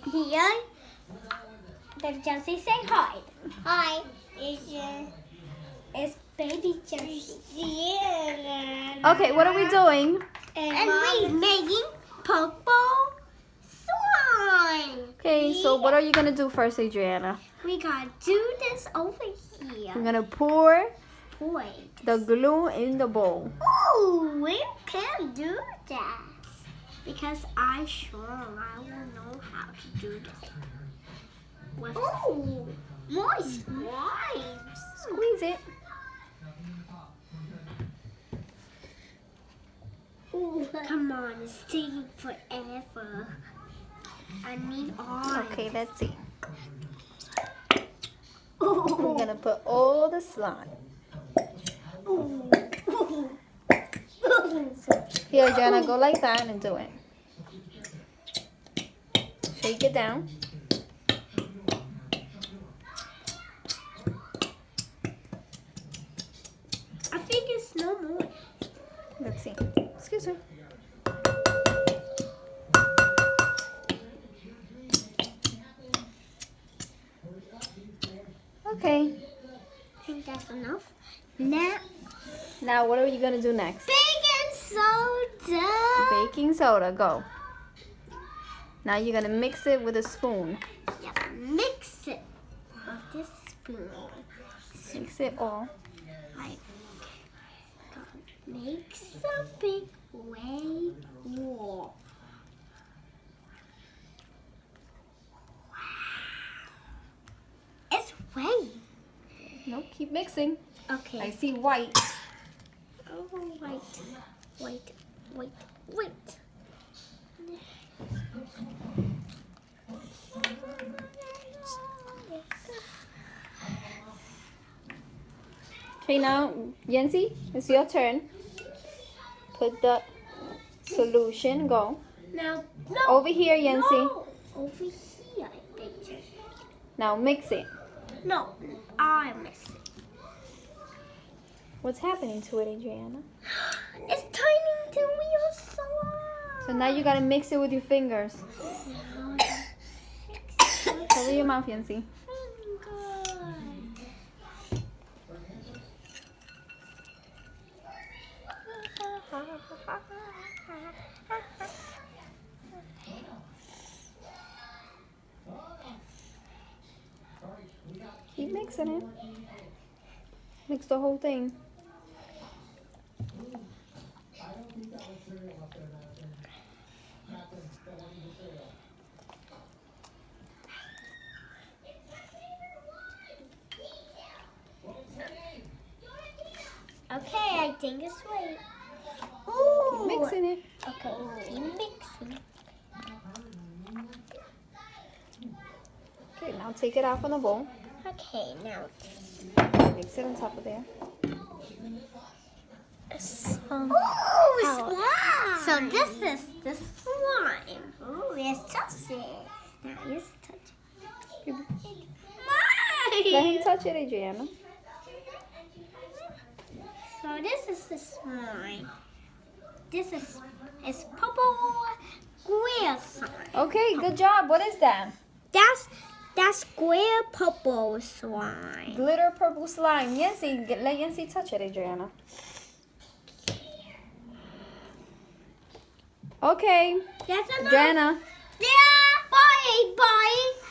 here. Then Chelsea say hi. Hi. It's baby Chelsea. Yeah. Okay, what are we doing? And we're making purple slime. Okay, so what are you gonna do first, Adriana? We gotta do this over here. We're gonna pour Wait. the glue in the bowl. Oh, we can do that. Because I will know how to do this. Oh, more slimes. Squeeze it. Ooh, come on, it's taking forever. I need all. Okay, let's see. Ooh. We're gonna put all the slime. Ooh. Here, Adriana, go like that and do it. Shake it down. I think it's no more. Let's see. Excuse me. Okay. I think that's enough. Now, What are you gonna do next? baking soda. Baking soda, go. Now you're gonna mix it with a spoon. Yep, mix it with this spoon. Mix it all. Like, make some big wave wall. It's wave. No, keep mixing. Okay. I see white. Oh, wait. Okay, now, Yancy, it's your turn. Put the solution, go. Now, no. Over here, Yancy. No. Over here, I think. Now mix it. No, I miss it. What's happening to it, Adriana? It's turning to real slime. So now you gotta mix it with your fingers. Cover your mouth, Yancy. Keep mixing it. Mix the whole thing. Okay, I think it's right. Ooh. Keep mixing it. Okay, keep mixing. Okay, now take it out from the bowl. Okay, now. Mix it on top of there. Ooh, slime. So this is the slime. Ooh, it's touching. Now it's touching. Let him touch it, Adriana. So this is the slime. This is purple square slime. Okay, good job. What is that? That's square purple slime. Glitter purple slime. Yancy, let Yancy touch it, Adriana. Okay, That's enough. Adriana. Yeah. Bye.